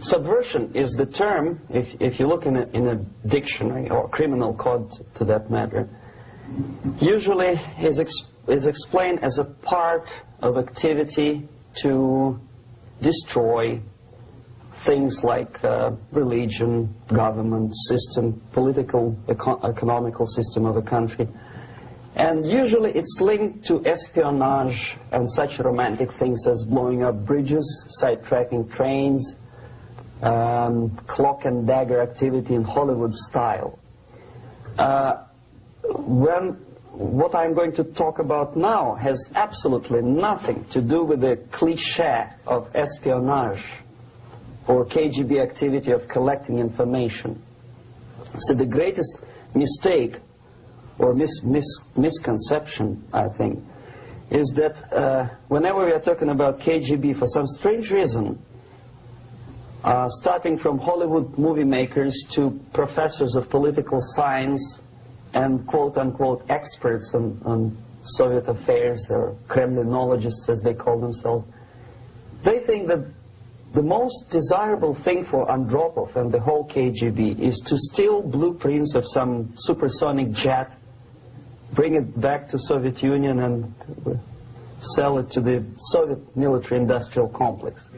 Subversion is the term, if you look in a dictionary or criminal code to that matter, usually is explained as a part of activity to destroy things like religion, government, system, political, economical system of a country. And usually it's linked to espionage and such romantic things as blowing up bridges, sidetracking trains, cloak and dagger activity in Hollywood style. What I'm going to talk about now has absolutely nothing to do with the cliché of espionage or KGB activity of collecting information. So the greatest mistake or misconception, I think, is that whenever we are talking about KGB, for some strange reason, starting from Hollywood movie makers to professors of political science and quote-unquote experts on Soviet affairs, or Kremlinologists as they call themselves, they think that the most desirable thing for Andropov and the whole KGB is to steal blueprints of some supersonic jet, bring it back to Soviet Union and sell it to the Soviet military-industrial complex.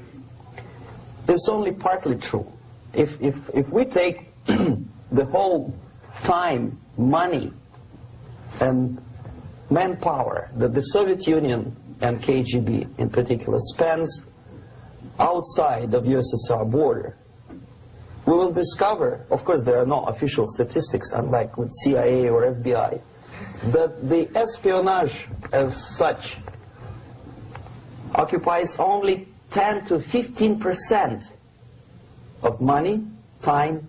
It's only partly true. If we take the whole time, money, and manpower that the Soviet Union and KGB in particular spends outside of USSR border, we will discover, of course there are no official statistics unlike with CIA or FBI, that the espionage as such occupies only 10 to 15% of money, time,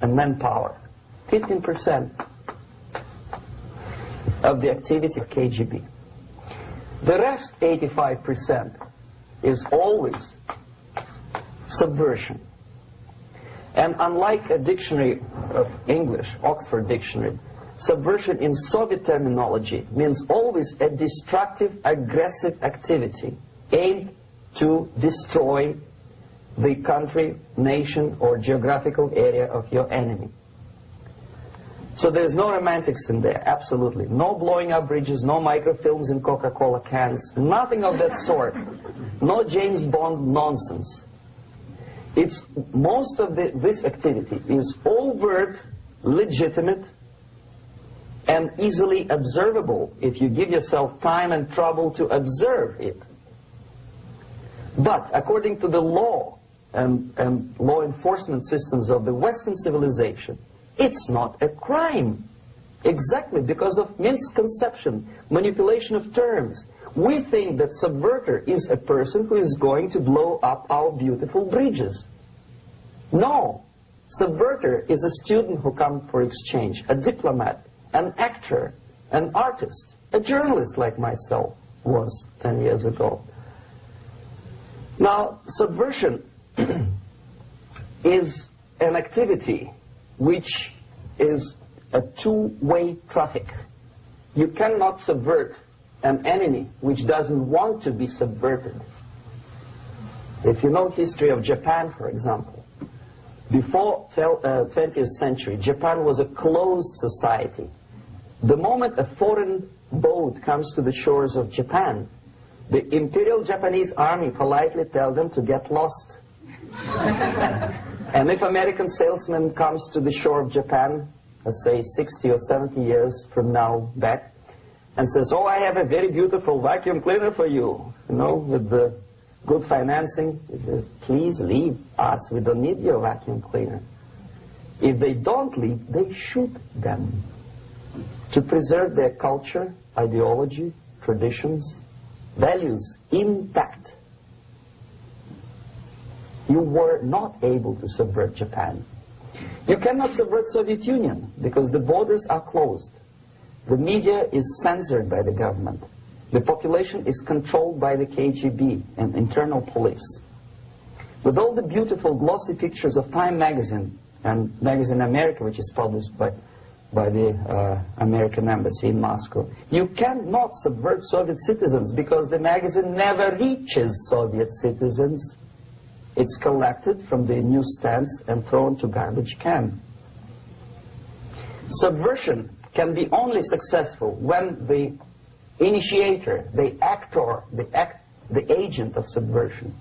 and manpower. 15% of the activity of KGB. The rest, 85%, is always subversion. And unlike a dictionary of English, Oxford Dictionary, subversion in Soviet terminology means always a destructive, aggressive activity aimed to destroy the country, nation, or geographical area of your enemy. So there's no romantics in there, absolutely. No blowing up bridges, no microfilms in Coca-Cola cans, nothing of that sort. No James Bond nonsense. It's most of this activity is overt, legitimate, and easily observable if you give yourself time and trouble to observe it. But according to the law and law enforcement systems of the Western civilization, it's not a crime. Exactly because of misconception, manipulation of terms. We think that subverter is a person who is going to blow up our beautiful bridges. No. Subverter is a student who comes for exchange, a diplomat, an actor, an artist, a journalist like myself was 10 years ago. Now, subversion is an activity which is a two-way traffic. You cannot subvert an enemy which doesn't want to be subverted. If you know history of Japan, for example, before 20th century, Japan was a closed society. The moment a foreign boat comes to the shores of Japan, the Imperial Japanese Army politely tells them to get lost. And if American salesman comes to the shore of Japan, let's say 60 or 70 years from now back, and says, oh, I have a very beautiful vacuum cleaner for you, with the good financing, he says, please leave us, we don't need your vacuum cleaner. If they don't leave, they shoot them to preserve their culture, ideology, traditions, values intact. You were not able to subvert Japan. You cannot subvert Soviet Union because the borders are closed. The media is censored by the government. The population is controlled by the KGB and internal police. With all the beautiful glossy pictures of Time magazine and Magazine America, which is published by the American embassy in Moscow, you cannot subvert Soviet citizens because the magazine never reaches Soviet citizens. It's collected from the newsstands and thrown to garbage can. Subversion can be only successful when the initiator, the actor, the agent of subversion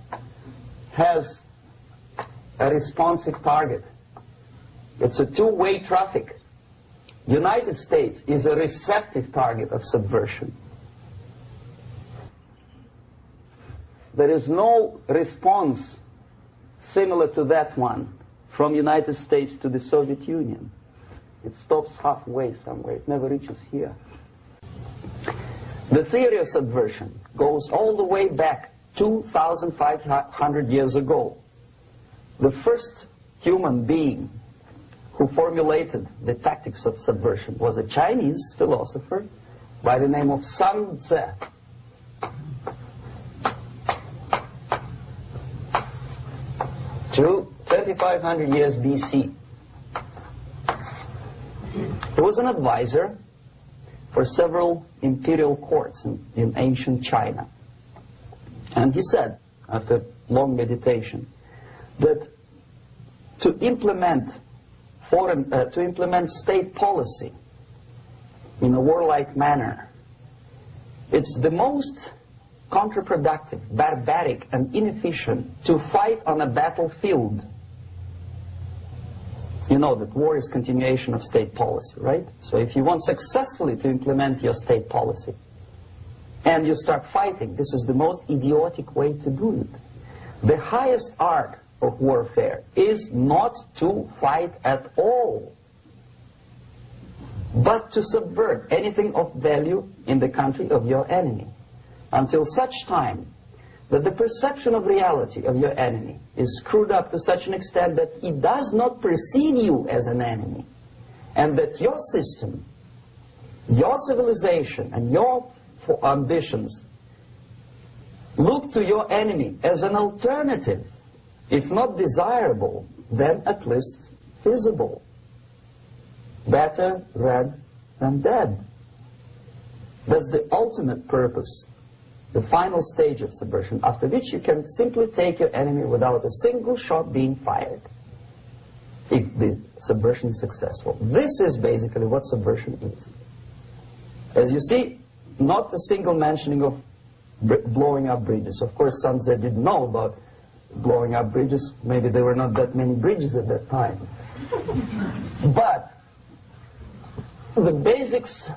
has a responsive target. It's a two-way traffic. United States is a receptive target of subversion. There is no response similar to that one from United States to the Soviet Union. It stops halfway somewhere. It never reaches here. The theory of subversion goes all the way back 2,500 years ago. The first human being who formulated the tactics of subversion was a Chinese philosopher by the name of Sun Tzu. 2,500 years BC. He was an advisor for several imperial courts in ancient China. And he said, after long meditation, that to implement state policy in a warlike manner, it's the most counterproductive, barbaric, and inefficient to fight on a battlefield. You know that war is continuation of state policy, right? So if you want successfully to implement your state policy, and you start fighting, this is the most idiotic way to do it. The highest art of warfare is not to fight at all, but to subvert anything of value in the country of your enemy, until such time that the perception of reality of your enemy is screwed up to such an extent that he does not perceive you as an enemy, and that your system, your civilization, and your ambitions look to your enemy as an alternative, if not desirable, then at least feasible. Better red than dead. That's the ultimate purpose, the final stage of subversion, after which you can simply take your enemy without a single shot being fired, if the subversion is successful. This is basically what subversion is. As you see, not a single mentioning of blowing up bridges. Of course, Sun Tzu didn't know about blowing up bridges. Maybe there were not that many bridges at that time. But the basics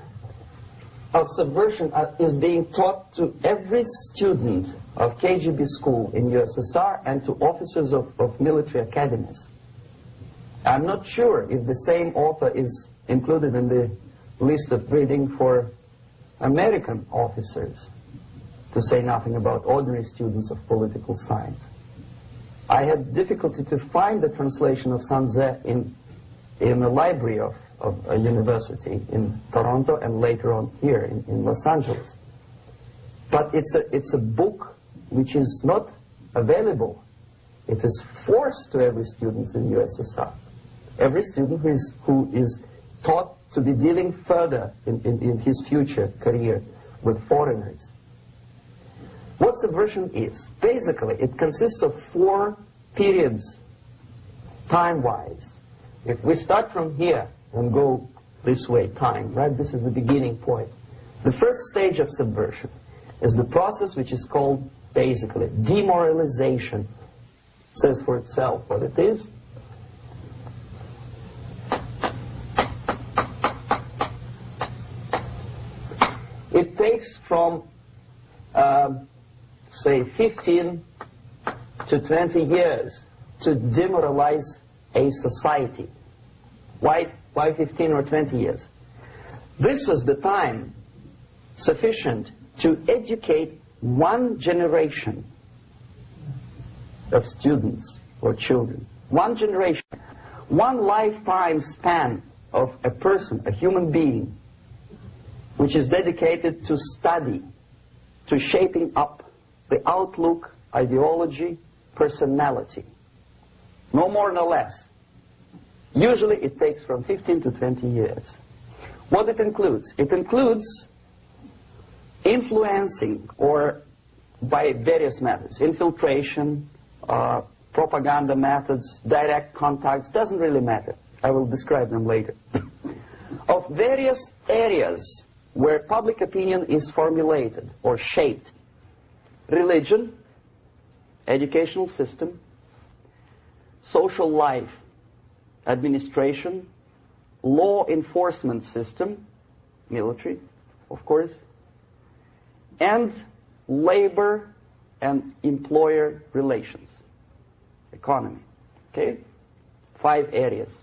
of subversion is being taught to every student of KGB school in USSR and to officers of military academies. I'm not sure if the same author is included in the list of reading for American officers, to say nothing about ordinary students of political science. I had difficulty to find the translation of Sun Tzu in a library of a university in Toronto and later on here in Los Angeles. But it's a book which is not available. It is forced to every student in USSR. Every student who is taught to be dealing further in his future career with foreigners. What subversion is? Basically, it consists of 4 periods, time-wise. If we start from here and go this way, time, right? This is the beginning point. The first stage of subversion is the process which is called, basically, demoralization. It says for itself what it is. It takes from, say, 15 to 20 years to demoralize a society. Why 15 or 20 years? This is the time sufficient to educate one generation of students or children. One generation. One lifetime span of a person, a human being, which is dedicated to study, to shaping up the outlook, ideology, personality. No more, no less. Usually it takes from 15 to 20 years. What it includes? It includes influencing, or by various methods, infiltration, propaganda methods, direct contacts, doesn't really matter. I will describe them later. Of various areas where public opinion is formulated or shaped: religion, educational system, social life, administration, law enforcement system, military, of course, and labor and employer relations, economy. Okay? 5 areas.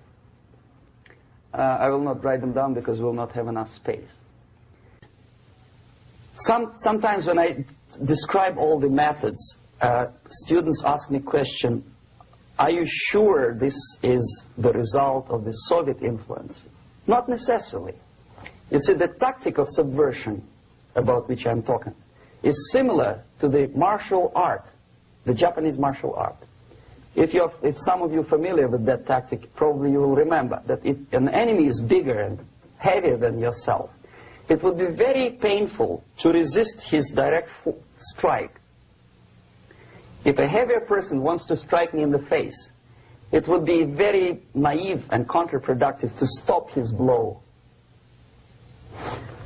I will not write them down because we will not have enough space. Sometimes when I describe all the methods, students ask me question, are you sure this is the result of the Soviet influence? Not necessarily. You see, the tactic of subversion, about which I'm talking, is similar to the martial art, the Japanese martial art. If some of you are familiar with that tactic, probably you will remember that if an enemy is bigger and heavier than yourself, it would be very painful to resist his direct strike. If a heavier person wants to strike me in the face, it would be very naive and counterproductive to stop his blow.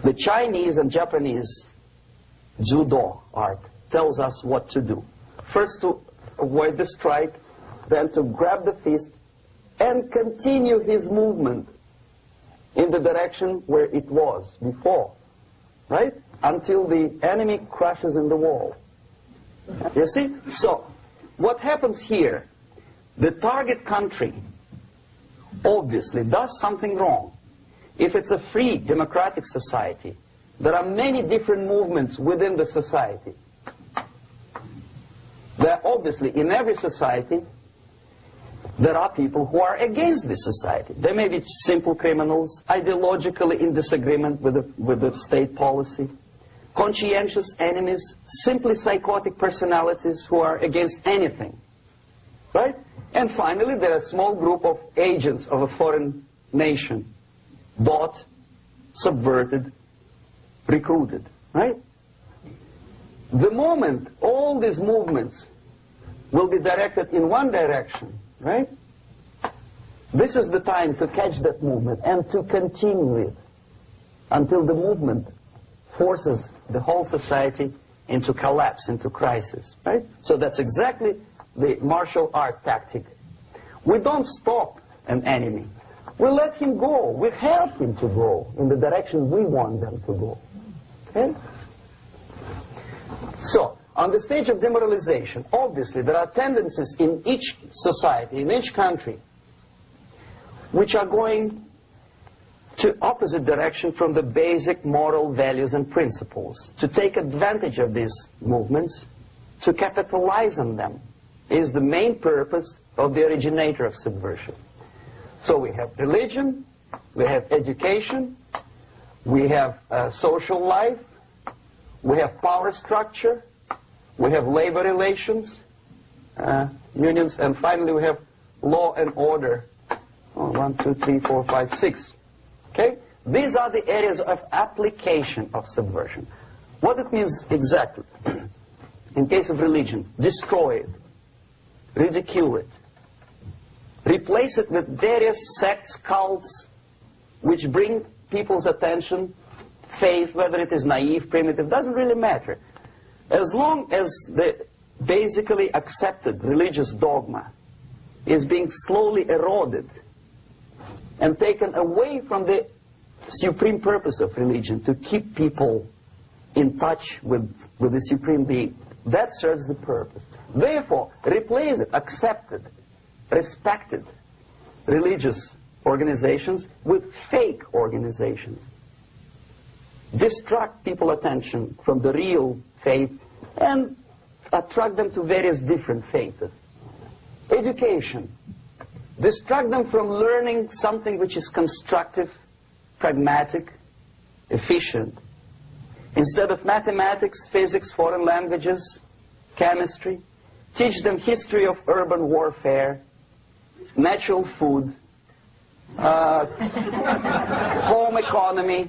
The Chinese and Japanese judo art tells us what to do. First, to avoid the strike, then to grab the fist and continue his movement in the direction where it was before, right? Until the enemy crashes in the wall. You see? So, what happens here? The target country obviously does something wrong. If it's a free democratic society, there are many different movements within the society. There are obviously, in every society, there are people who are against this society. They may be simple criminals, ideologically in disagreement with the state policy, conscientious enemies, simply psychotic personalities who are against anything. Right? And finally, there are a small group of agents of a foreign nation, bought, subverted, recruited. Right? The moment all these movements will be directed in one direction, right? This is the time to catch that movement and to continue it until the movement forces the whole society into collapse, into crisis, right? So that's exactly the martial art tactic. We don't stop an enemy. We let him go. We help him to go in the direction we want them to go. Okay? So, on the stage of demoralization, obviously there are tendencies in each society, in each country, which are going to opposite direction from the basic moral values and principles. To take advantage of these movements, to capitalize on them, is the main purpose of the originator of subversion. So we have religion, we have education, we have social life, we have power structure, we have labor relations, unions, and finally we have law and order. 1, 2, 3, 4, 5, 6. Okay? These are the areas of application of subversion. What it means exactly? In case of religion, destroy it, ridicule it, replace it with various sects, cults, which bring people's attention, faith, whether it is naive, primitive, doesn't really matter. As long as the basically accepted religious dogma is being slowly eroded and taken away from the supreme purpose of religion, to keep people in touch with the supreme being, that serves the purpose. Therefore, replace it, accepted, respected religious organizations with fake organizations. Distract people's attention from the real faith and attract them to various different faiths. Education. Distract them from learning something which is constructive, pragmatic, efficient. Instead of mathematics, physics, foreign languages, chemistry, teach them history of urban warfare, natural food, home economy,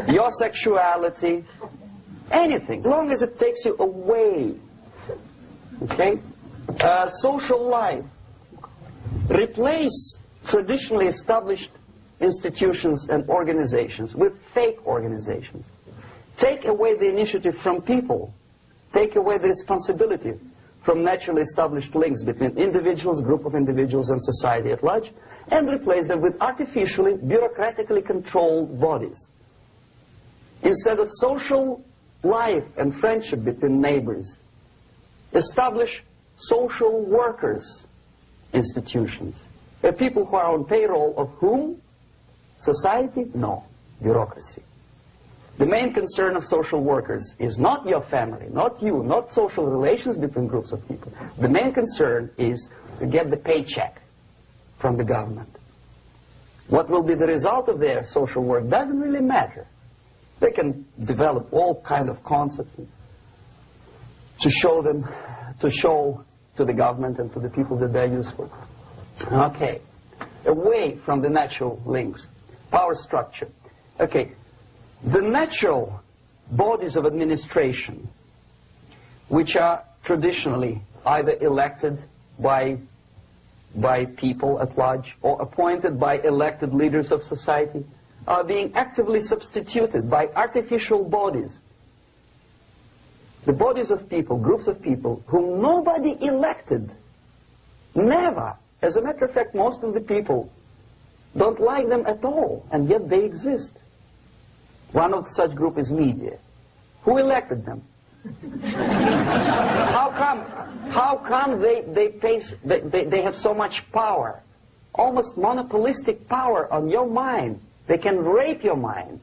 your sexuality, anything, as long as it takes you away, okay, Social life. Replace traditionally established institutions and organizations with fake organizations. Take away the initiative from people. Take away the responsibility from naturally established links between individuals, group of individuals, and society at large, and replace them with artificially, bureaucratically controlled bodies. Instead of social life and friendship between neighbors, establish social workers institutions. People who are on payroll of whom? Society? No. Bureaucracy. The main concern of social workers is not your family, not you, not social relations between groups of people. The main concern is to get the paycheck from the government. What will be the result of their social work doesn't really matter. They can develop all kind of concepts to show to the government and to the people that they're useful. Okay. Away from the natural links. Power structure. Okay. The natural bodies of administration, which are traditionally either elected by people at large or appointed by elected leaders of society, are being actively substituted by artificial bodies. The bodies of people, groups of people, whom nobody elected. Never. As a matter of fact, most of the people don't like them at all, and yet they exist. One of such group is media. Who elected them? How come they have so much power? Almost monopolistic power on your mind. They can rape your mind.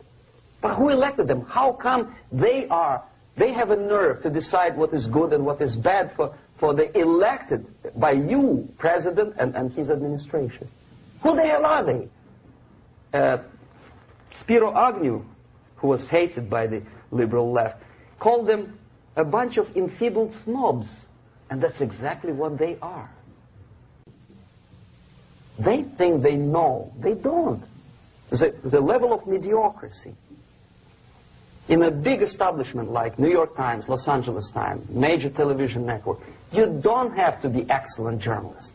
But who elected them? How come they have a nerve to decide what is good and what is bad for the elected by you, president, and his administration? Who the hell are they? Spiro Agnew, who was hated by the liberal left, called them a bunch of enfeebled snobs. And that's exactly what they are. They think they know. They don't. The level of mediocrity. In a big establishment like New York Times, Los Angeles Times, major television network, you don't have to be excellent journalist.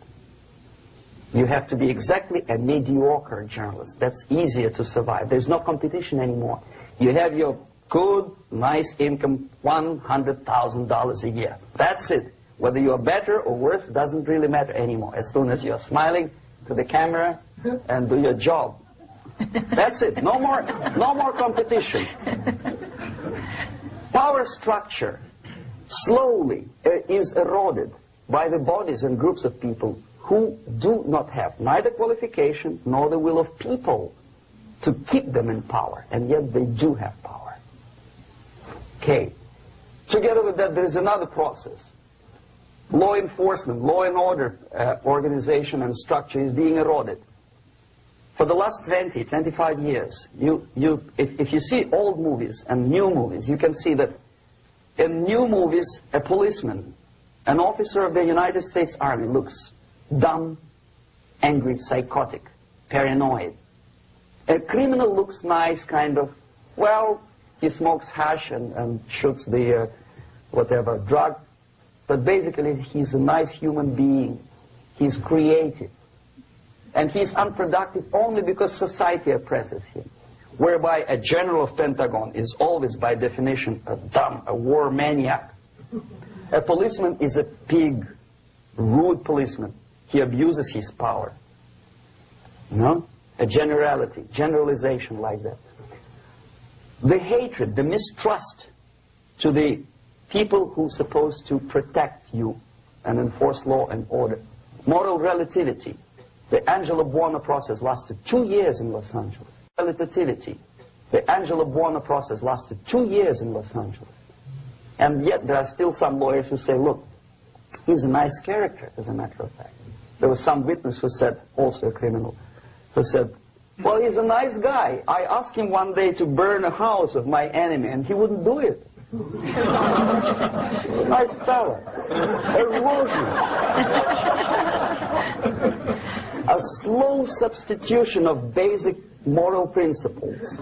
You have to be exactly a mediocre journalist. That's easier to survive. There's no competition anymore. You have your good, nice income, $100,000 a year. That's it. Whether you're better or worse doesn't really matter anymore. As soon as you're smiling to the camera and do your job. That's it. No more competition. Power structure slowly is eroded by the bodies and groups of people who do not have neither qualification nor the will of people to keep them in power, and yet they do have power. Okay. Together with that, there is another process. Law enforcement, law and order organization and structure is being eroded. For the last 20, 25 years, if you see old movies and new movies, you can see that in new movies, a policeman, an officer of the United States Army looks dumb, angry, psychotic, paranoid. A criminal looks nice, kind of, well, he smokes hash and shoots the whatever drug, but basically he's a nice human being. He's creative. And he's unproductive only because society oppresses him. Whereby a general of Pentagon is always, by definition, a dumb, a war maniac. A policeman is a pig, rude policeman. He abuses his power. You know? A generalization like that. The hatred, the mistrust to the people who are supposed to protect you and enforce law and order. Moral relativity. The Angelo Buono process lasted 2 years in Los Angeles. Relativity. The Angelo Buono process lasted 2 years in Los Angeles. And yet there are still some lawyers who say, look, he's a nice character, as a matter of fact. There was some witness who said, also a criminal, who said, well, he's a nice guy. I asked him one day to burn a house of my enemy, and he wouldn't do it. Nice fella. Erosion. A slow substitution of basic moral principles,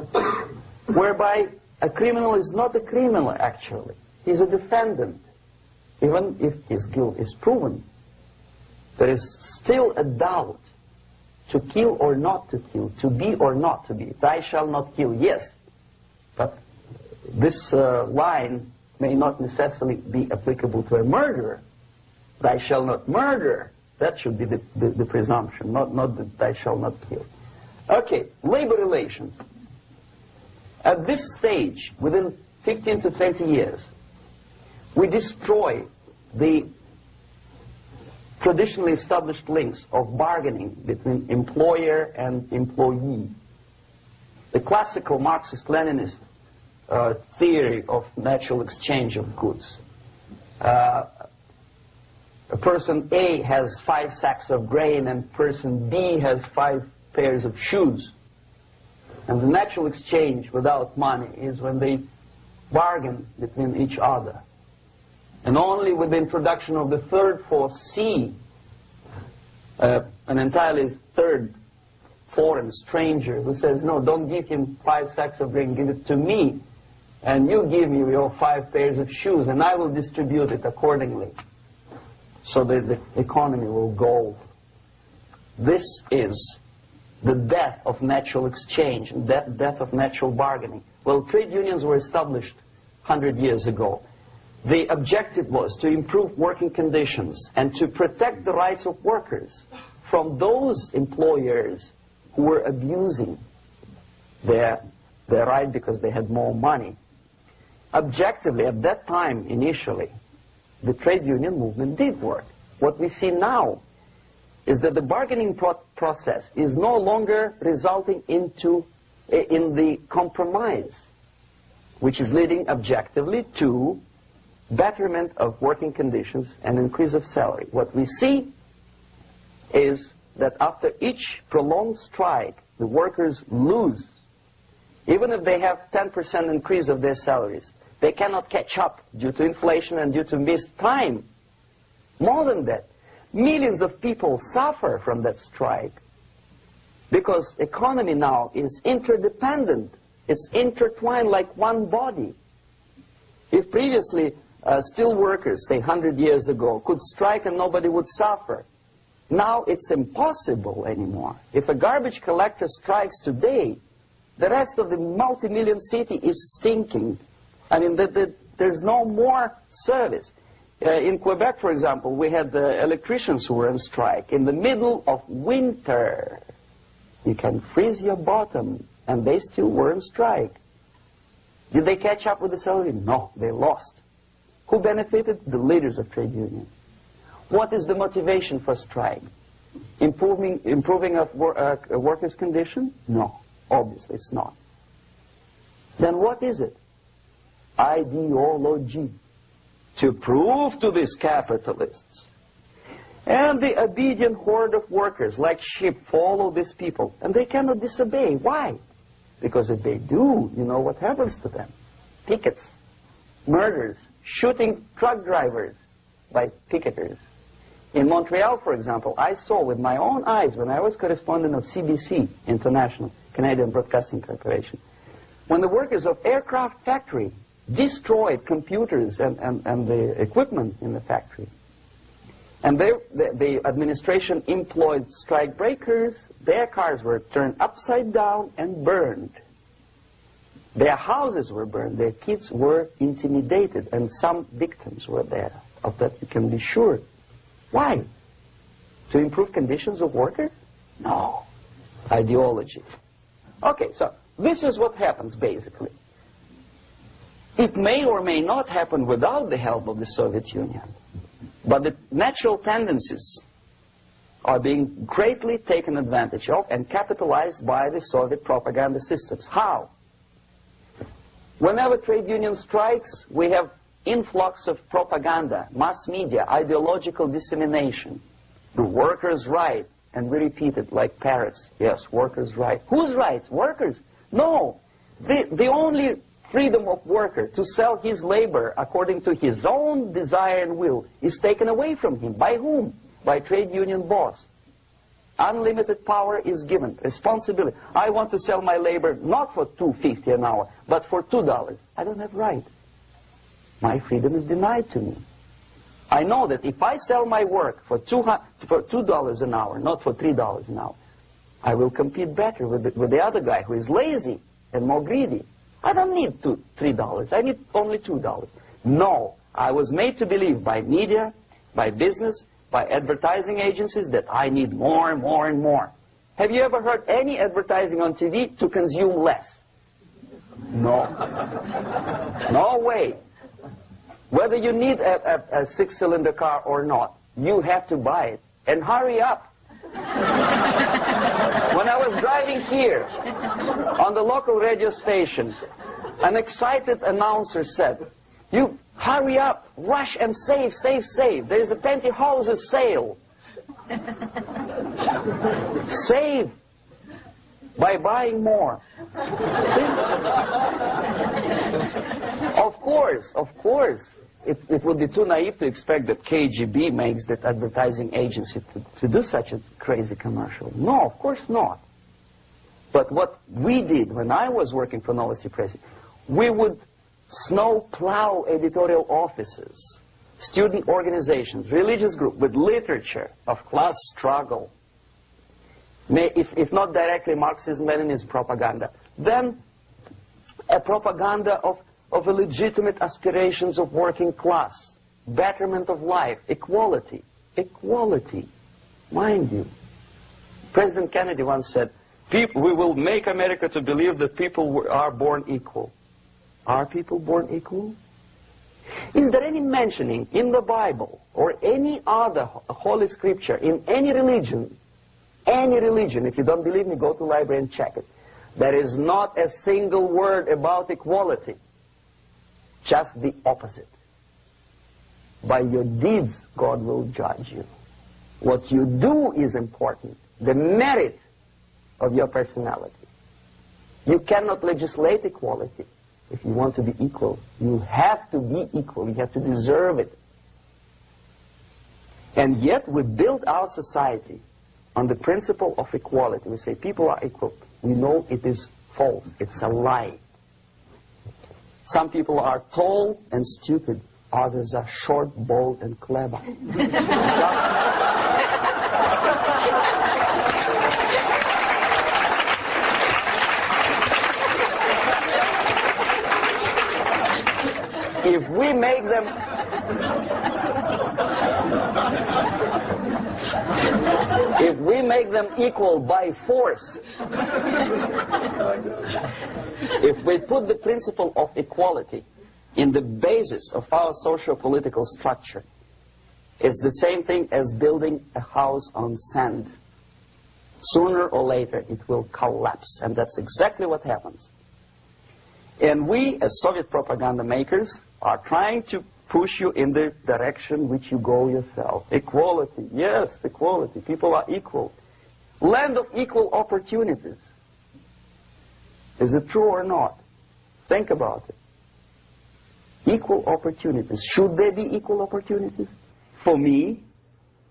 whereby a criminal is not a criminal, actually. He's a defendant. Even if his guilt is proven, There is still a doubt to kill or not to kill, to be or not to be. Thou shalt not kill, yes. But this line may not necessarily be applicable to a murderer. Thou shalt not murder. That should be the presumption, not that thou shalt not kill. Okay, labor relations. At this stage, within 15 to 20 years, we destroy the traditionally established links of bargaining between employer and employee. The classical Marxist-Leninist theory of natural exchange of goods. A person A has 5 sacks of grain and person B has 5 pairs of shoes. And the natural exchange without money is when they bargain between each other. And only with the introduction of the third force, C, an entirely third foreign stranger who says, no, don't give him 5 sacks of grain, give it to me, and you give me your 5 pairs of shoes, and I will distribute it accordingly, so that the economy will go. This is the death of natural exchange, death of natural bargaining. Well, trade unions were established 100 years ago. The objective was to improve working conditions and to protect the rights of workers from those employers who were abusing their right because they had more money. Objectively, at that time, initially, the trade union movement did work. What we see now is that the bargaining process is no longer resulting in the compromise, which is leading objectively to betterment of working conditions and increase of salary. What we see is that after each prolonged strike, the workers lose. Even if they have 10% increase of their salaries, they cannot catch up due to inflation and due to missed time. More than that, millions of people suffer from that strike because economy now is interdependent. It's intertwined like one body. If previously steel workers, say 100 years ago, could strike and nobody would suffer, now it's impossible anymore. If a garbage collector strikes today, the rest of the multi-million city is stinking. I mean, there's no more service. In Quebec, for example, we had the electricians who were on strike in the middle of winter. You can freeze your bottom, and they still were on strike. Did they catch up with the salary? No, they lost. Who benefited? The leaders of trade unions. What is the motivation for strike? Improving of a workers' condition? No, obviously it's not. Then what is it? Ideology. To prove to these capitalists. And the obedient horde of workers, like sheep, follow these people. And they cannot disobey. Why? Because if they do, you know what happens to them. Pickets, murders, shooting truck drivers by picketers. In Montreal, for example, I saw with my own eyes when I was correspondent of CBC International, Canadian Broadcasting Corporation, when the workers of aircraft factory destroyed computers and the equipment in the factory. And the administration employed strike breakers. Their cars were turned upside down and burned. Their houses were burned. Their kids were intimidated. And some victims were there. Of that you can be sure. Why? To improve conditions of workers? No. Ideology. Okay, so this is what happens basically. It may or may not happen without the help of the Soviet Union. But the natural tendencies are being greatly taken advantage of and capitalized by the Soviet propaganda systems. How? Whenever trade union strikes, we have influx of propaganda, mass media, ideological dissemination. The workers' right, and we repeat it like parrots. Yes, workers' right. Whose rights? Workers? No. The only freedom of worker to sell his labor according to his own desire and will is taken away from him. By whom? By trade union boss. Unlimited power is given. Responsibility. I want to sell my labor not for $2.50 an hour, but for $2. I don't have right. My freedom is denied to me. I know that if I sell my work for $2 an hour, not for $3 an hour, I will compete better with the other guy who is lazy and more greedy. I don't need $3. I need only $2. No, I was made to believe by media, by business, by advertising agencies that I need more and more and more. Have you ever heard any advertising on TV to consume less? No. No way. Whether you need a six-cylinder car or not, you have to buy it. And hurry up. When I was driving here, on the local radio station, an excited announcer said, "You hurry up, rush and save, save, save. There is a pantyhose sale." Save by buying more. See? Of course. It would be too naive to expect that KGB makes that advertising agency to do such a crazy commercial. No, of course not. But what we did when I was working for Novosti Press, we would snow plow editorial offices, student organizations, religious groups with literature of class struggle, if not directly Marxism-Leninism propaganda, then a propaganda of a legitimate aspirations of working class, betterment of life, equality. Equality, mind you. President Kennedy once said, we will make America to believe that people are born equal. Are people born equal? Is there any mentioning in the Bible or any other holy scripture in any religion, if you don't believe me, go to the library and check it, there is not a single word about equality. Just the opposite. By your deeds, God will judge you. What you do is important. The merit of your personality. You cannot legislate equality. If you want to be equal, you have to be equal. You have to deserve it. And yet we build our society on the principle of equality. We say people are equal. We know it is false. It's a lie. Some people are tall and stupid. Others are short, bold, and clever. If we make them equal by force, if we put the principle of equality in the basis of our socio-political structure, it's the same thing as building a house on sand. Sooner or later it will collapse, and that's exactly what happens. And we, as Soviet propaganda makers, are trying to push you in the direction which you go yourself. Equality, yes, equality. People are equal. Land of equal opportunities. Is it true or not? Think about it. Equal opportunities. Should there be equal opportunities? For me,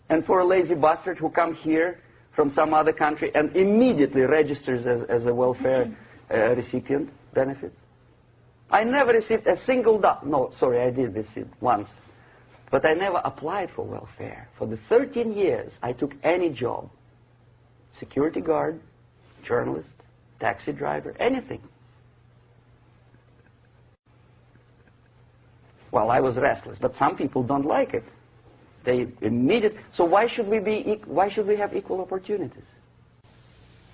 and for a lazy bastard who comes here from some other country and immediately registers as a welfare recipient benefits? I never received a single dollar. No, sorry, I did receive once. But I never applied for welfare. For the 13 years, I took any job. Security guard, journalist, taxi driver, anything. Well, I was restless, but some people don't like it. They immediately. So why should we have equal opportunities?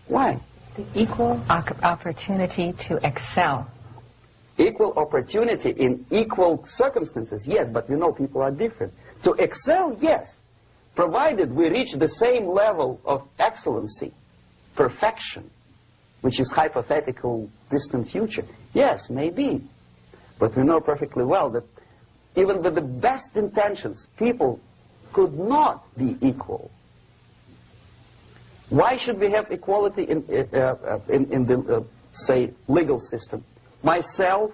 Why? The equal opportunity to excel. Equal opportunity in equal circumstances, yes, but you know people are different. To excel, yes, provided we reach the same level of excellency, perfection, which is hypothetical, distant future. Yes, maybe. But we know perfectly well that even with the best intentions, people could not be equal. Why should we have equality in the, say, legal system? Myself,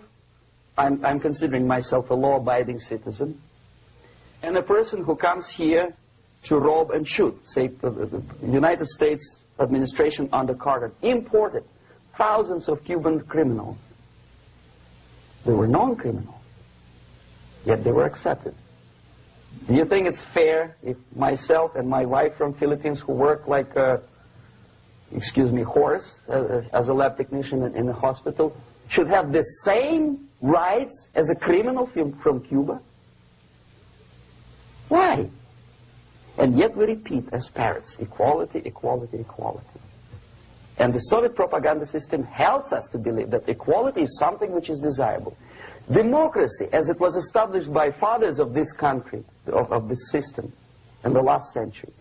I'm considering myself a law-abiding citizen, and a person who comes here to rob and shoot, say, the United States administration under Carter, imported thousands of Cuban criminals. They were non-criminals, yet they were accepted. Do you think it's fair if myself and my wife from Philippines, who work like a, excuse me, horse as a lab technician in a hospital, should have the same rights as a criminal from Cuba? Why? And yet we repeat as parrots, equality, equality, equality. And the Soviet propaganda system helps us to believe that equality is something which is desirable. Democracy, as it was established by fathers of this country, of this system in the last century,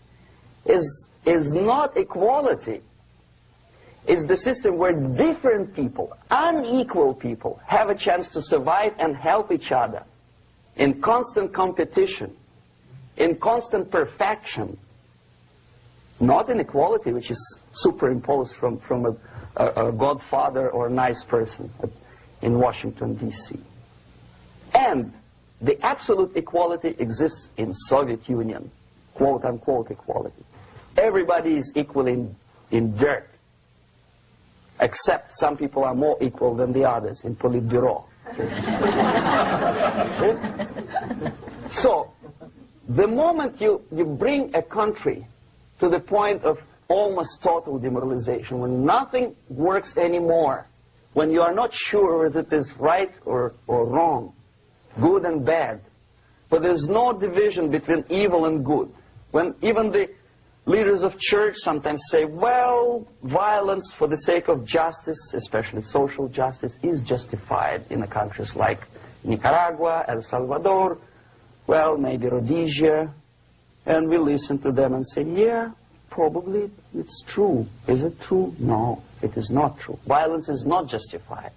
is not equality. It's the system where different people, unequal people, have a chance to survive and help each other in constant competition, in constant perfection. Not inequality, which is superimposed from a godfather or a nice person in Washington, D.C. And the absolute equality exists in Soviet Union, quote-unquote equality. Everybody is equal in dirt, except some people are more equal than the others in Politburo. So, the moment you bring a country to the point of almost total demoralization, when nothing works anymore, when you are not sure whether it is right or wrong, good and bad, but there's no division between evil and good, when even the leaders of church sometimes say, well, violence for the sake of justice, especially social justice, is justified in the countries like Nicaragua, El Salvador, well, maybe Rhodesia, and we listen to them and say, yeah, probably it's true. Is it true? No, it is not true. Violence is not justified,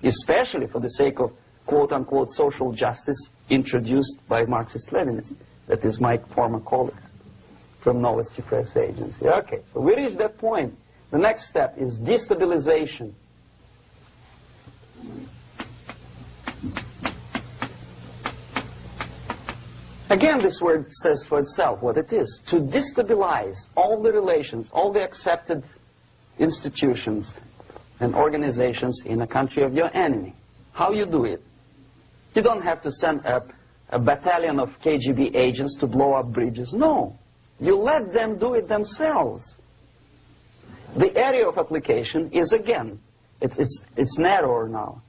especially for the sake of quote-unquote social justice introduced by Marxist-Leninists. That is my former colleagues from Novosti Press Agency. Okay, so we reach that point. The next step is destabilization. Again, this word says for itself what it is. To destabilize all the relations, all the accepted institutions and organizations in a country of your enemy. How you do it? You don't have to send a battalion of KGB agents to blow up bridges. No. You let them do it themselves. The area of application is, again, it's narrower now.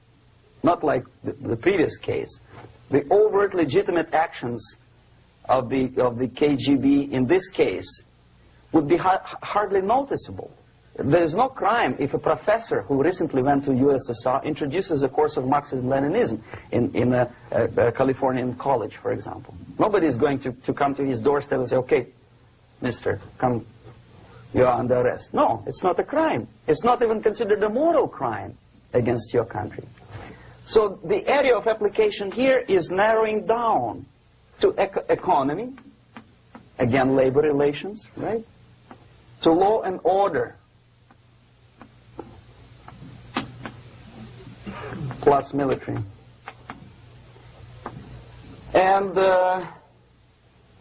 Not like the previous case. The overt legitimate actions of the KGB in this case would be hardly noticeable. There is no crime if a professor who recently went to USSR introduces a course of Marxism-Leninism in a Californian college, for example. Nobody is going to come to his doorstep and say, okay, mister, come, you are under arrest. No, it's not a crime. It's not even considered a moral crime against your country. So the area of application here is narrowing down to economy, again labor relations, right? To law and order, plus military. And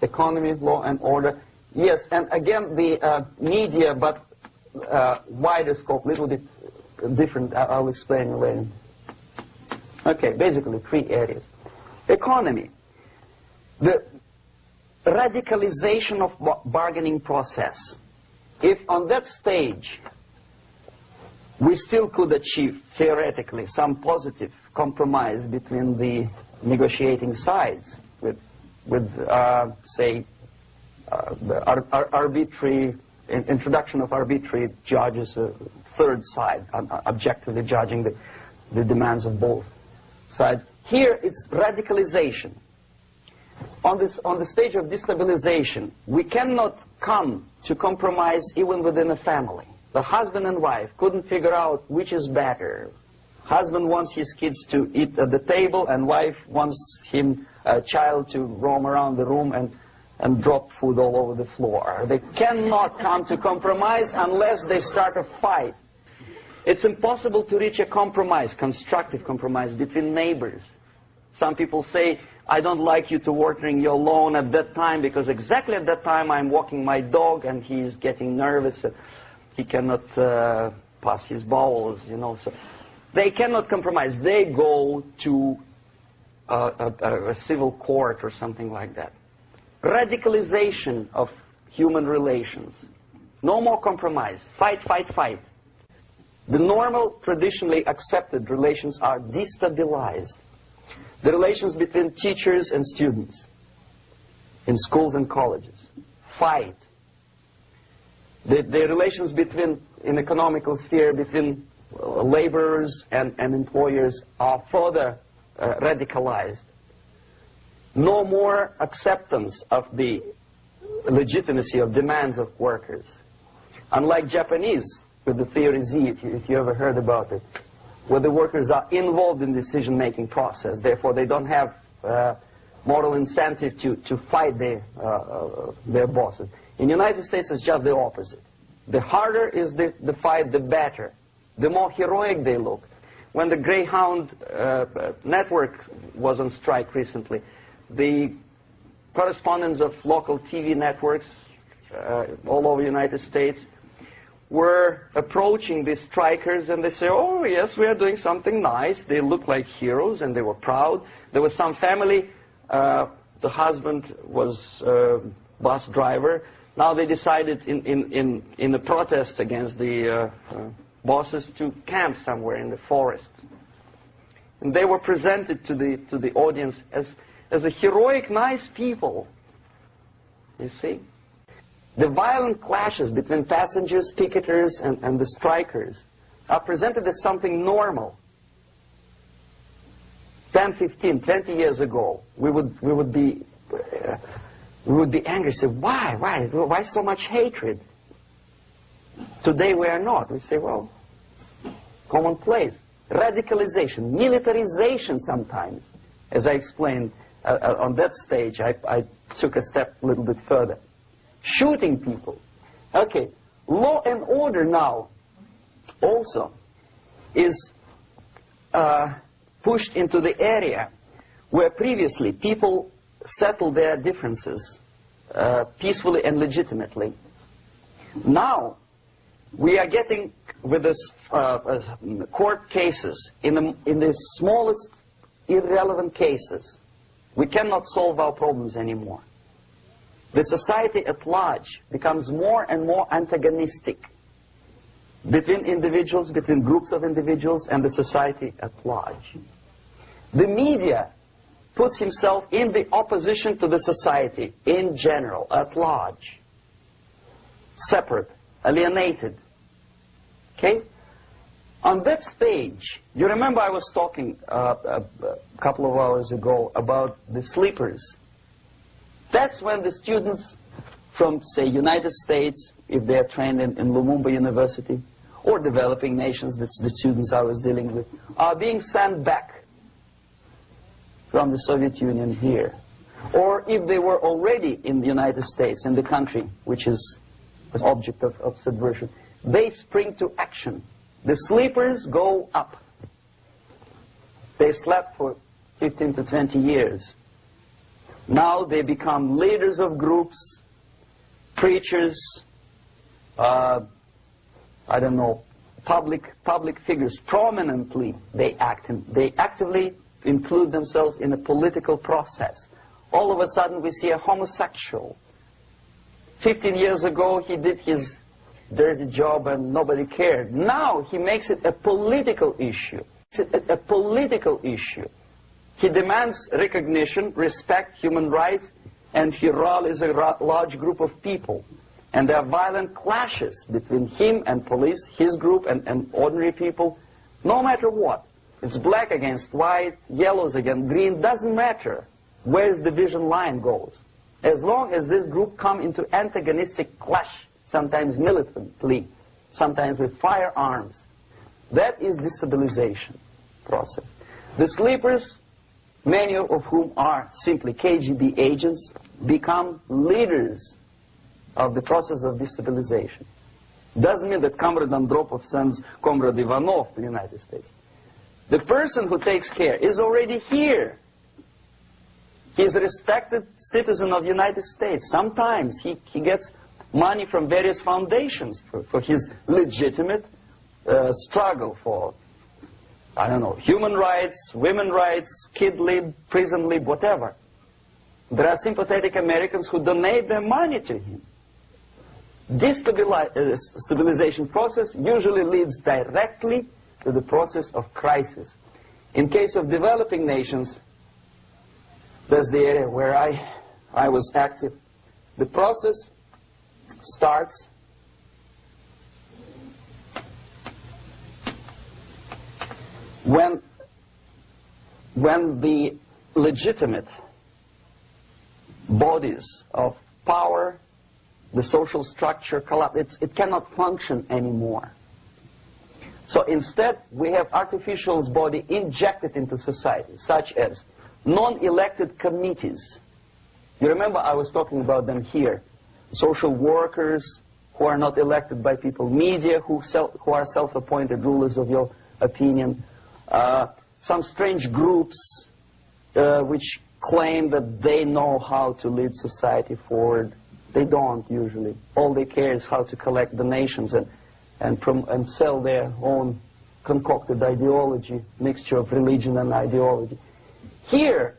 economy, law and order. Yes, and again the media, but wider scope, little bit different. I'll explain later. Okay, basically 3 areas. Economy. The radicalization of bargaining process. If on that stage we still could achieve, theoretically, some positive compromise between the negotiating sides with say, the arbitrary, introduction of arbitrary judges, a third side, objectively judging the demands of both sides. Here it's radicalization. On the stage of destabilization, we cannot come to compromise even within a family. The husband and wife couldn't figure out which is better. Husband wants his kids to eat at the table, and wife wants a child to roam around the room and drop food all over the floor. They cannot come to compromise unless they start a fight. It's impossible to reach a compromise, constructive compromise, between neighbors. Some people say, I don't like you to watering your lawn at that time because exactly at that time I'm walking my dog and he's getting nervous. He cannot pass his bowels, you know. So they cannot compromise. They go to a civil court or something like that. radicalization of human relations. No more compromise. Fight, fight, fight. The normal, traditionally accepted relations are destabilized. The relations between teachers and students in schools and colleges. Fight. The relations between, in economical sphere, between laborers and employers are further radicalized. No more acceptance of the legitimacy of demands of workers. Unlike Japanese, with the theory Z, if you ever heard about it, where the workers are involved in the decision-making process, therefore they don't have moral incentive to fight their bosses. In the United States, it's just the opposite. The harder is the fight, the better. The more heroic they look. When the Greyhound network was on strike recently, the correspondents of local TV networks all over the United States were approaching the strikers, and they say, oh yes, we are doing something nice. They look like heroes, and they were proud. There was some family, the husband was a bus driver. Now they decided in a protest against the bosses to camp somewhere in the forest. And they were presented to the audience as a heroic, nice people. You see? The violent clashes between passengers, picketers, and the strikers are presented as something normal. 10, 15, 20 years ago, we would be angry, say, why so much hatred? Today we are not. We say, well, it's commonplace. Radicalization, militarization sometimes. As I explained on that stage, I took a step a little bit further. Shooting people. Okay, law and order now also is pushed into the area where previously people settled their differences peacefully and legitimately. Now we are getting with this court cases in the smallest irrelevant cases. We cannot solve our problems anymore. The society at large becomes more and more antagonistic between individuals, between groups of individuals, and the society at large. The media puts himself in the opposition to the society in general, at large. Separate, alienated. Okay? On that stage, you remember I was talking a couple of hours ago about the sleepers. That's when the students from, say, United States, if they're trained in Lumumba University, or developing nations, that's the students I was dealing with, are being sent back from the Soviet Union here. Or if they were already in the United States, in the country, which is the object of subversion, they spring to action. The sleepers go up. They slept for 15 to 20 years. Now they become leaders of groups, preachers, I don't know, public figures. Prominently they actively include themselves in a political process. All of a sudden we see a homosexual. 15 years ago he did his dirty job and nobody cared. Now he makes it a political issue. A political issue. He demands recognition, respect, human rights, and he rallies a large group of people. And there are violent clashes between him and police, his group and ordinary people, no matter what. It's black against white, yellows against green, doesn't matter where his division line goes. As long as this group come into antagonistic clash, sometimes militantly, sometimes with firearms, that is destabilization process. The sleepers, many of whom are simply KGB agents, become leaders of the process of destabilization. Doesn't mean that Comrade Andropov sends Comrade Ivanov to the United States. The person who takes care is already here. He's a respected citizen of the United States. Sometimes he gets money from various foundations for his legitimate struggle for, I don't know, human rights, women's rights, kid lib, prison lib, whatever. There are sympathetic Americans who donate their money to him. This stabilization process usually leads directly to the process of crisis. In case of developing nations, that's the area where I was active. The process starts when the legitimate bodies of power, the social structure collapse. It cannot function anymore. So instead, we have artificial body injected into society, such as non-elected committees. You remember I was talking about them here. Social workers who are not elected by people, media who are self-appointed rulers of your opinion, some strange groups which claim that they know how to lead society forward. They don't usually. All they care is how to collect donations and sell their own concocted ideology, mixture of religion and ideology. Here,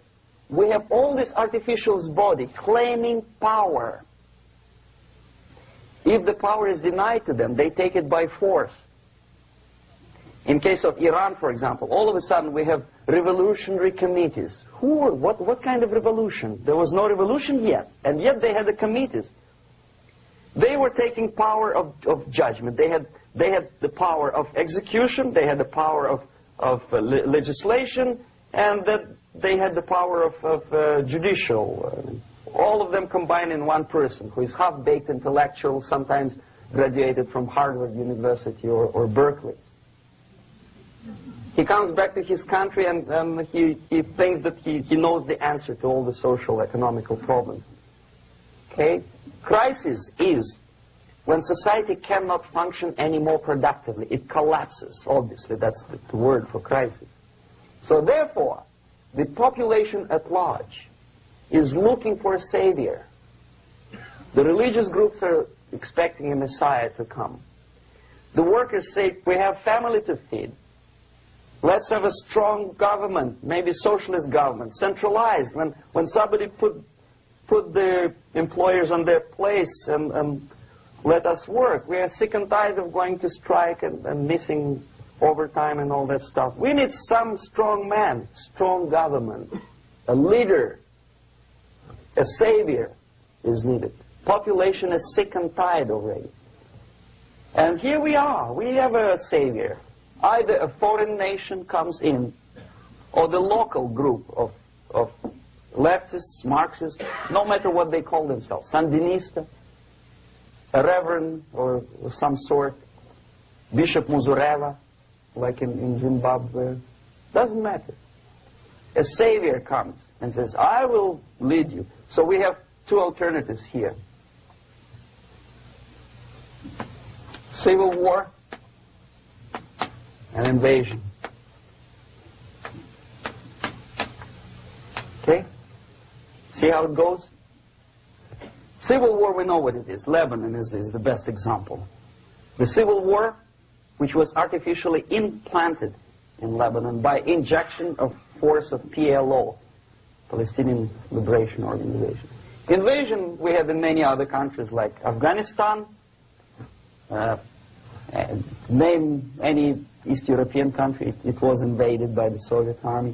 we have all this artificial body claiming power. If the power is denied to them, they take it by force. In case of Iran, for example, all of a sudden we have revolutionary committees. What kind of revolution? There was no revolution yet, and yet they had the committees. They were taking power of judgment. They had the power of execution, they had the power of legislation, and that they had the power of judicial. All of them combined in one person, who is half-baked intellectual, sometimes graduated from Harvard University or Berkeley. He comes back to his country and he thinks that he knows the answer to all the social, economical problems. Okay? Crisis is when society cannot function any more productively. It collapses, obviously. That's the word for crisis. So therefore, the population at large is looking for a savior. The religious groups are expecting a messiah to come. The workers say, we have family to feed. Let's have a strong government, maybe socialist government, centralized. When somebody put the employers on their place and let us work. We are sick and tired of going to strike and missing overtime and all that stuff. We need some strong man, strong government, a leader, a savior is needed. Population is sick and tired already. And here we are. We have a savior. Either a foreign nation comes in, or the local group of leftists, Marxists, no matter what they call themselves, Sandinista, a reverend or some sort, Bishop Muzurela, like in Zimbabwe, doesn't matter. A savior comes and says, I will lead you. So we have two alternatives here. Civil war, an invasion. Okay? See how it goes? Civil war, we know what it is. Lebanon is the best example. The civil war, which was artificially implanted in Lebanon by injection of force of PLO, Palestinian Liberation Organization. Invasion we have in many other countries like Afghanistan, name any East European country, it was invaded by the Soviet army.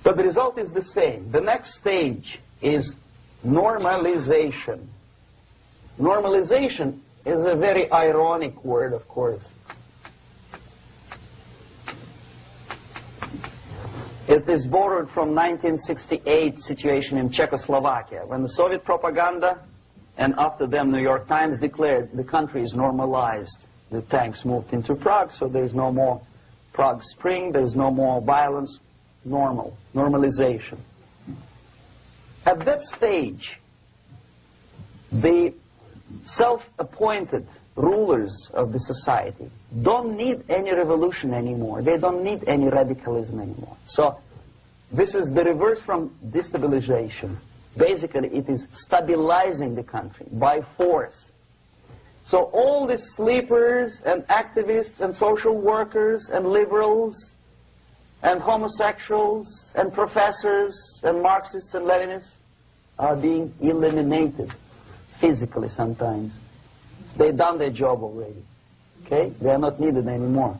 But the result is the same. The next stage is normalization. Normalization is a very ironic word, of course. It is borrowed from 1968 situation in Czechoslovakia, when the Soviet propaganda and after them New York Times declared the country is normalized. The tanks moved into Prague, so there's no more Prague Spring, there's no more violence. Normalization. At that stage, the self-appointed rulers of the society don't need any revolution anymore. They don't need any radicalism anymore. So this is the reverse from destabilization. Basically, it is stabilizing the country by force. So all the sleepers and activists and social workers and liberals and homosexuals and professors and Marxists and Leninists are being eliminated physically sometimes. They've done their job already. Okay? They are not needed anymore.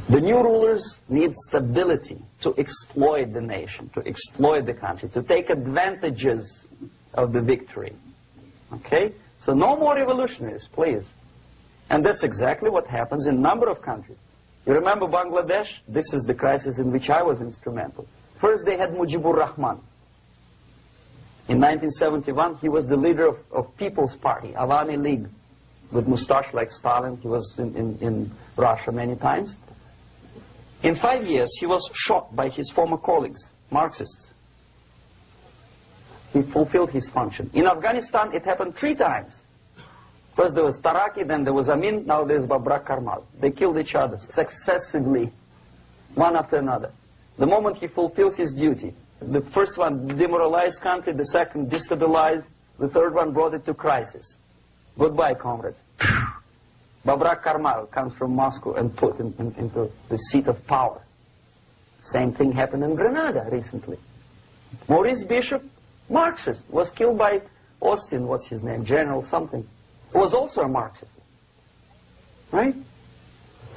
The new rulers need stability to exploit the nation, to exploit the country, to take advantages of the victory. Okay? So no more revolutionaries, please. And that's exactly what happens in a number of countries. You remember Bangladesh? This is the crisis in which I was instrumental. First they had Mujibur Rahman. In 1971, he was the leader of People's Party, Awami League, with mustache like Stalin. He was in Russia many times. In 5 years, he was shot by his former colleagues, Marxists. He fulfilled his function. In Afghanistan, it happened 3 times. First there was Taraki, then there was Amin, now there's Babrak Karmal. They killed each other successively, one after another. The moment he fulfills his duty, the first one demoralized country, the second destabilized, the third one brought it to crisis. Goodbye, comrades. Babrak Karmal comes from Moscow and put into the seat of power. Same thing happened in Grenada recently. Maurice Bishop, Marxist, was killed by Austin, what's his name, General something, who was also a Marxist. Right?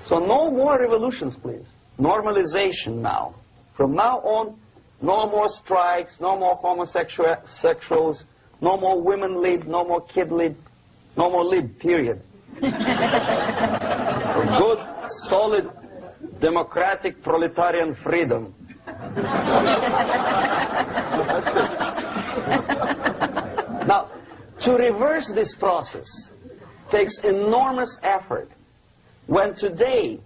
So no more revolutions, please. Normalization now. From now on, no more strikes, no more homosexuals, no more women lib, no more kid lib, no more lib, period. Good, solid, democratic, proletarian freedom. That's it. Now, to reverse this process takes enormous effort. When today,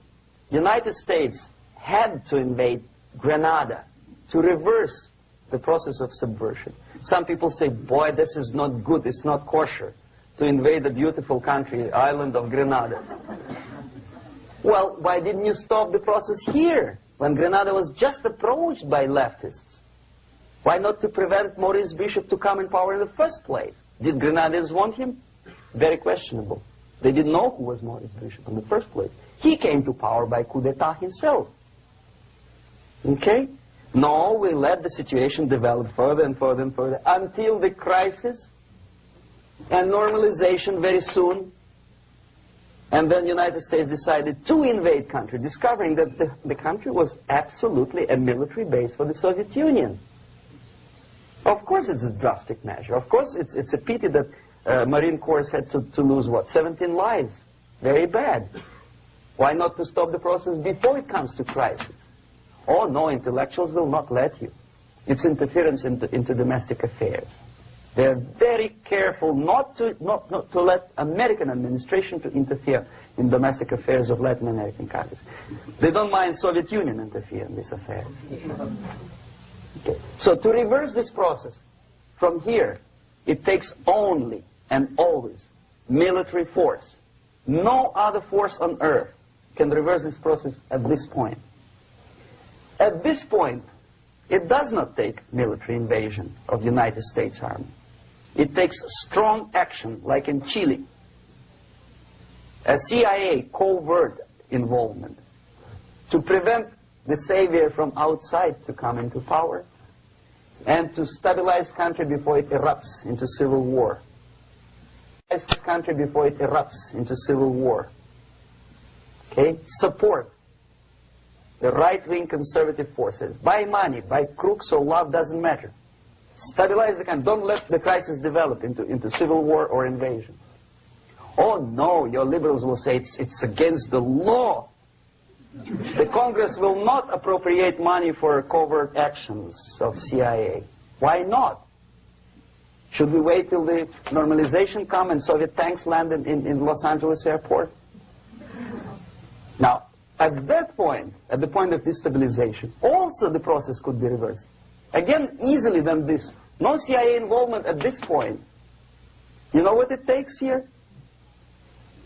United States had to invade Grenada to reverse the process of subversion. Some people say, boy, this is not good, it's not kosher to invade the beautiful country, island of Grenada. Well, why didn't you stop the process here, when Grenada was just approached by leftists? Why not to prevent Maurice Bishop to come in power in the first place? Did Grenadians want him? Very questionable. They didn't know who was Maurice Bishop in the first place. He came to power by coup d'etat himself. Okay? No, we let the situation develop further and further and further until the crisis and normalization very soon. And then the United States decided to invade country, discovering that the country was absolutely a military base for the Soviet Union. Of course it's a drastic measure. Of course it's a pity that Marine Corps had to lose, what, 17 lives. Very bad. Why not to stop the process before it comes to crisis? Oh no, intellectuals will not let you. It's interference into domestic affairs. They're very careful not to let American administration to interfere in domestic affairs of Latin American countries. They don't mind Soviet Union interfere in these affairs. Okay. So to reverse this process, from here, it takes only and always military force. No other force on earth can reverse this process at this point. At this point, it does not take military invasion of the United States Army. It takes strong action, like in Chile. A CIA covert involvement to prevent the savior from outside to come into power and to stabilize country before it erupts into civil war. Country before it erupts into civil war. Okay? Support the right-wing conservative forces. By money, by crooks or love, doesn't matter. Stabilize the country. Don't let the crisis develop into civil war or invasion. Oh no, your liberals will say it's against the law. The Congress will not appropriate money for covert actions of CIA. Why not? Should we wait till the normalization come and Soviet tanks land in Los Angeles airport? Now, at that point, at the point of destabilization, also the process could be reversed. Again, easily than this. No CIA involvement at this point. You know what it takes here?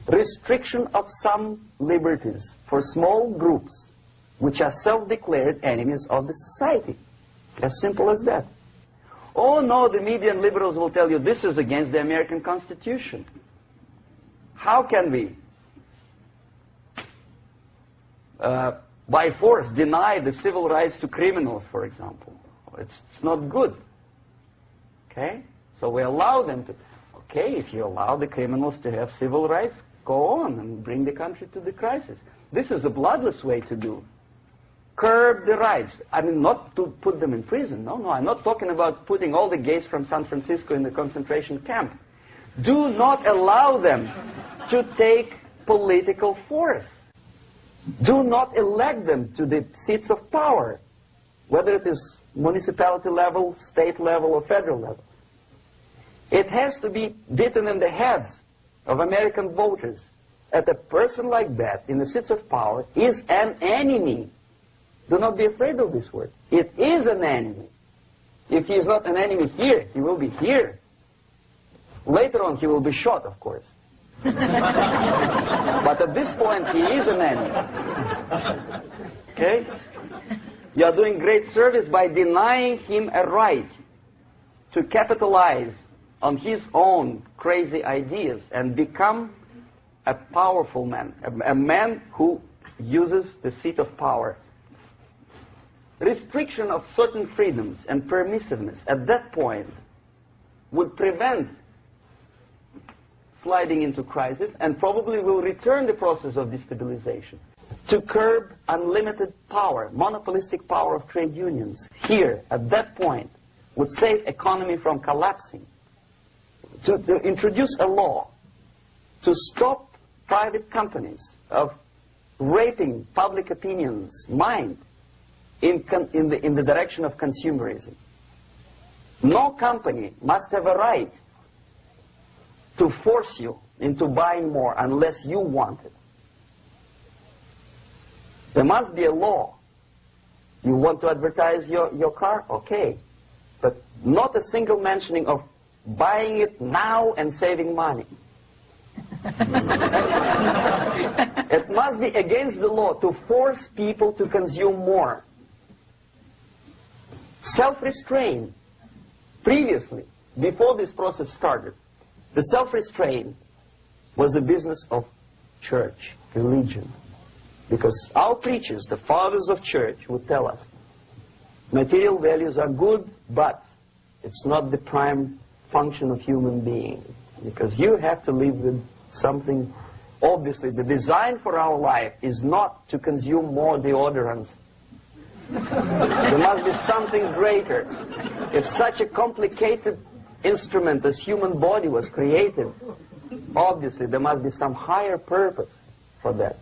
Restriction of some liberties for small groups which are self-declared enemies of the society. As simple as that. Oh no, the media and liberals will tell you this is against the American Constitution. How can we by force deny the civil rights to criminals, for example. It's not good. Okay? So we allow them to... Okay, if you allow the criminals to have civil rights, go on and bring the country to the crisis. This is a bloodless way to do. Curb the rights. I mean, not to put them in prison. No, I'm not talking about putting all the gays from San Francisco in the concentration camp. Do not allow them to take political force. Do not elect them to the seats of power, whether it is municipality level, state level, or federal level. It has to be beaten in the heads of American voters that a person like that in the seats of power is an enemy. Do not be afraid of this word. It is an enemy. If he is not an enemy here, he will be here. Later on, he will be shot, of course. But at this point, he is an enemy. Okay? You are doing great service by denying him a right to capitalize on his own crazy ideas and become a powerful man, a man who uses the seat of power. Restriction of certain freedoms and permissiveness at that point would prevent sliding into crisis and probably will return the process of destabilization. To curb unlimited power, monopolistic power of trade unions, here, at that point, would save economy from collapsing. To introduce a law to stop private companies of raping public opinion's mind in the direction of consumerism. No company must have a right to force you into buying more unless you want it. There must be a law. You want to advertise your car? Okay. But not a single mentioning of buying it now and saving money. It must be against the law to force people to consume more. Self-restraint. Previously, before this process started, the self-restraint was a business of church, religion. Because our preachers, the fathers of church, would tell us, material values are good, but it's not the prime function of human being. Because you have to live with something. Obviously, the design for our life is not to consume more deodorants. There must be something greater. If such a complicated instrument as human body was created, obviously there must be some higher purpose for that.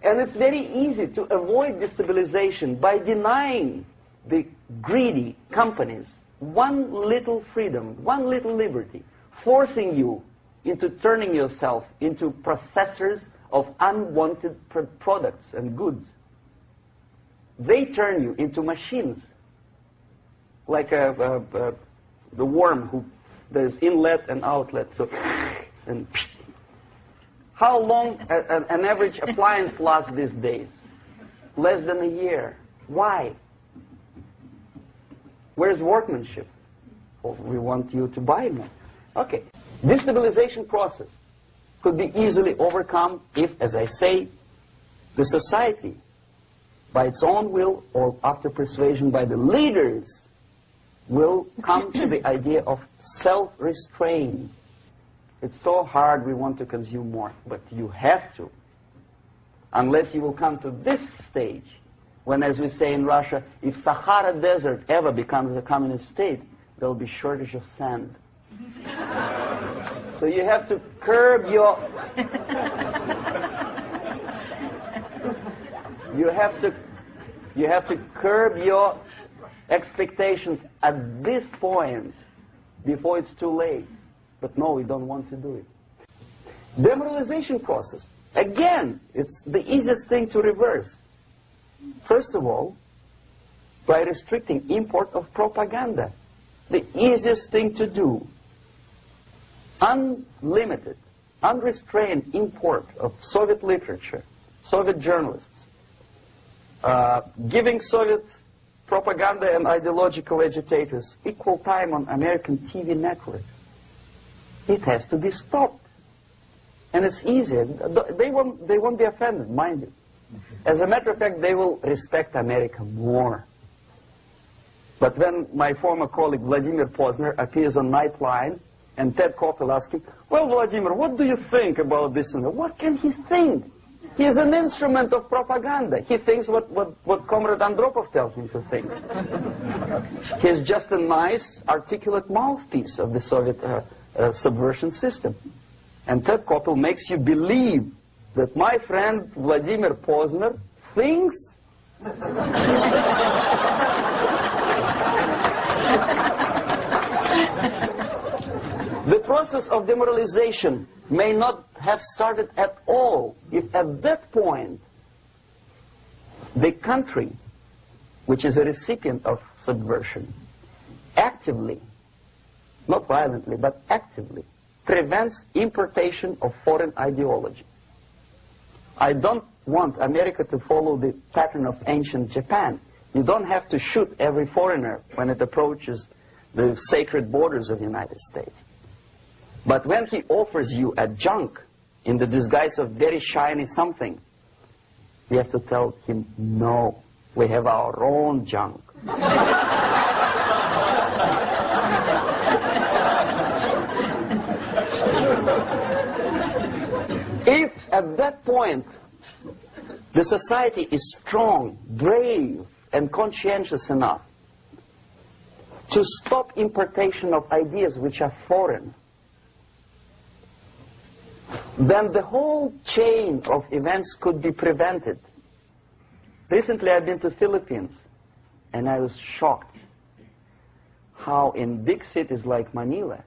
And it's very easy to avoid destabilization by denying the greedy companies one little freedom, one little liberty, forcing you into turning yourself into processors of unwanted products and goods. They turn you into machines, like the worm who there's inlet and outlet. So, and how long an average appliance lasts these days? Less than a year. Why? Where's workmanship? Well, we want you to buy more. Okay. Destabilization process could be easily overcome if, as I say, the society, by its own will or after persuasion by the leaders, will come to the idea of self-restraint. It's so hard, we want to consume more, but you have to. Unless you will come to this stage, when, as we say in Russia, if Sahara Desert ever becomes a communist state, there will be shortage of sand. So you have to curb your... You have to curb your expectations at this point before it's too late. But no, we don't want to do it. Demoralization process. Again, it's the easiest thing to reverse. First of all, by restricting import of propaganda. The easiest thing to do. Unlimited, unrestrained import of Soviet literature, Soviet journalists, giving Soviet propaganda and ideological agitators equal time on American TV networks. It has to be stopped. And it's easy. They won't be offended, mind you. As a matter of fact, they will respect America more. But when my former colleague Vladimir Posner appears on Nightline and Ted Compl asks him, well, Vladimir, what do you think about this? And what can he think? He is an instrument of propaganda. He thinks what Comrade Andropov tells him to think. He's just a nice, articulate mouthpiece of the Soviet subversion system. And Ted Compl makes you believe that my friend Vladimir Posner thinks the process of demoralization may not have started at all if at that point the country, which is a recipient of subversion, actively, not violently, but actively, prevents importation of foreign ideology. I don't want America to follow the pattern of ancient Japan. You don't have to shoot every foreigner when it approaches the sacred borders of the United States. But when he offers you a junk in the disguise of very shiny something, you have to tell him, no, we have our own junk. If at that point the society is strong, brave, and conscientious enough to stop importation of ideas which are foreign, then the whole chain of events could be prevented. Recently I've been to the Philippines, and I was shocked how in big cities like Manila,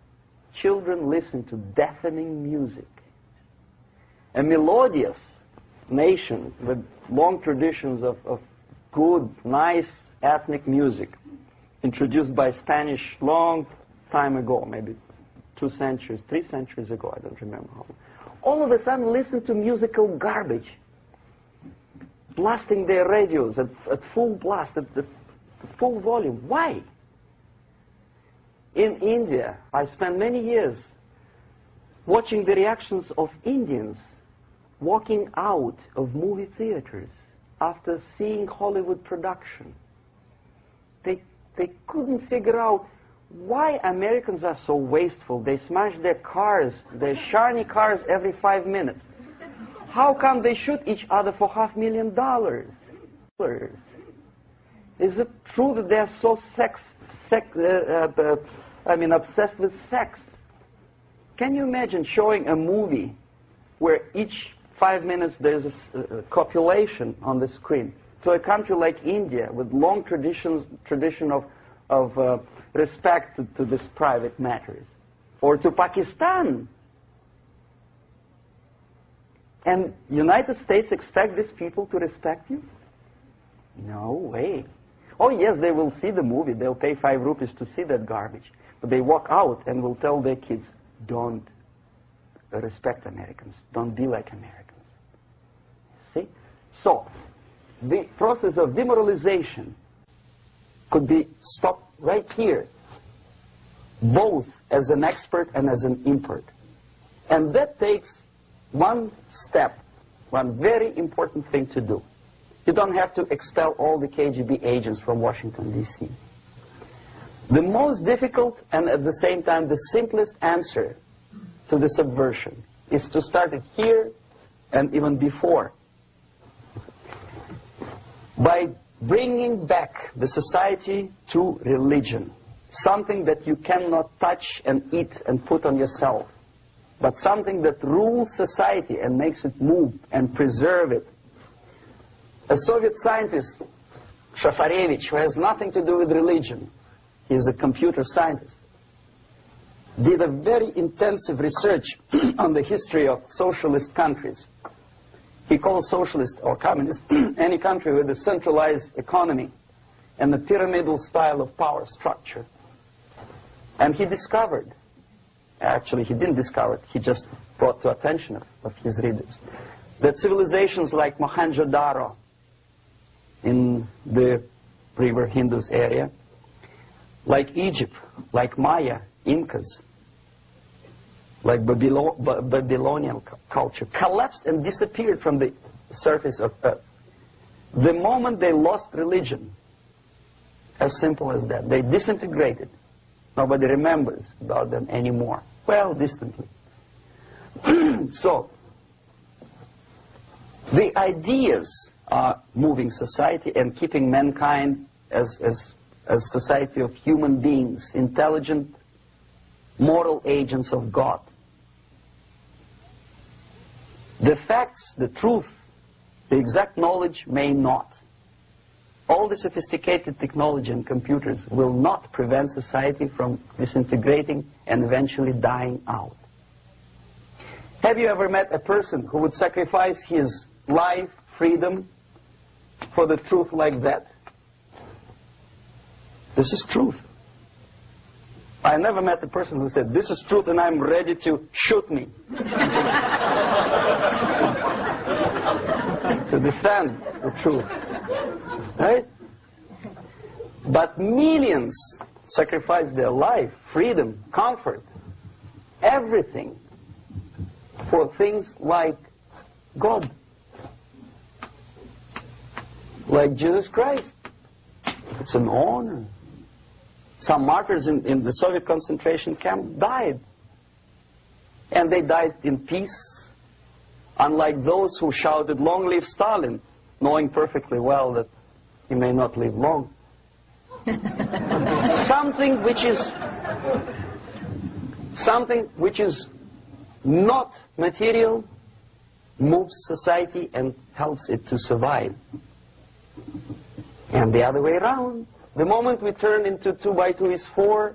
children listen to deafening music. A melodious nation with long traditions of good, nice ethnic music, introduced by Spanish long time ago, maybe 2 centuries, 3 centuries ago, I don't remember how. All of a sudden listen to musical garbage, blasting their radios at full blast, at full volume. Why? In India, I spent many years watching the reactions of Indians walking out of movie theaters after seeing Hollywood production. They couldn't figure out why Americans are so wasteful. They smash their cars, their shiny cars, every 5 minutes. How come they shoot each other for $500,000? Is it true that they're so obsessed with sex? Can you imagine showing a movie where each 5 minutes there's a copulation on the screen to a country like India with long tradition of respect to these private matters, or to Pakistan? And United States expect these people to respect you? No way. Oh yes, they will see the movie, they'll pay 5 rupees to see that garbage, but they walk out and will tell their kids, don't respect Americans, don't be like Americans. See? So, the process of demoralization could be stopped right here, both as an expert and as an import. And that takes one step, one very important thing to do. You don't have to expel all the KGB agents from Washington, D.C. The most difficult and at the same time the simplest answer to the subversion is to start it here and even before, by bringing back the society to religion, something that you cannot touch and eat and put on yourself, but something that rules society and makes it move and preserve it. A Soviet scientist, Shafarevich, who has nothing to do with religion, he is a computer scientist, did a very intensive research on the history of socialist countries. He calls socialist or communist any country with a centralized economy and a pyramidal style of power structure. And he discovered, actually he didn't discover it, he just brought to attention of his readers, that civilizations like Mohenjo-Daro in the river Indus area, like Egypt, like Maya, Incas, like Babylonian culture, collapsed and disappeared from the surface of The moment they lost religion, as simple as that, they disintegrated. Nobody remembers about them anymore. Well, distantly. So, the ideas are moving society and keeping mankind as a society of human beings, intelligent, moral agents of God. The facts, the truth, the exact knowledge may not. All the sophisticated technology and computers will not prevent society from disintegrating and eventually dying out. Have you ever met a person who would sacrifice his life, freedom, for the truth like that? This is truth. I never met a person who said, this is truth and I'm ready to shoot me. To defend the truth. Right? But millions sacrifice their life, freedom, comfort, everything for things like God. Like Jesus Christ. It's an honor. Some martyrs in the Soviet concentration camp died. And they died in peace. Unlike those who shouted, "Long live Stalin," knowing perfectly well that he may not live long. Something which is not material moves society and helps it to survive. And the other way around. The moment we turn into 2 by 2 is 4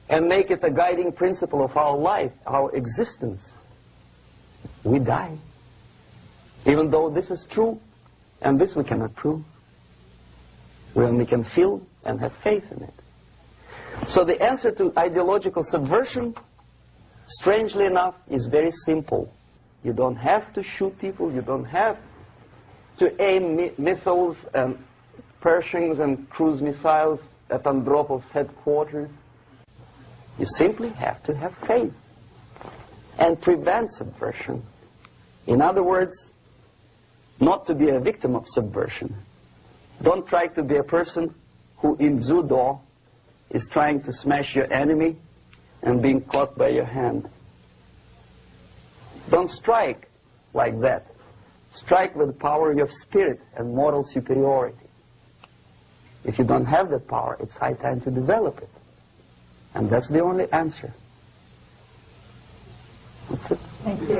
and make it a guiding principle of our life, our existence, we die. Even though this is true, and this we cannot prove. We only can feel and have faith in it. So the answer to ideological subversion, strangely enough, is very simple. You don't have to shoot people, you don't have to aim missiles and Pershings and cruise missiles at Andropov's headquarters. You simply have to have faith and prevent subversion. In other words, not to be a victim of subversion. Don't try to be a person who in judo is trying to smash your enemy and being caught by your hand. Don't strike like that. Strike with the power of your spirit and moral superiority. If you don't have that power, it's high time to develop it. And that's the only answer. That's it. Thank you.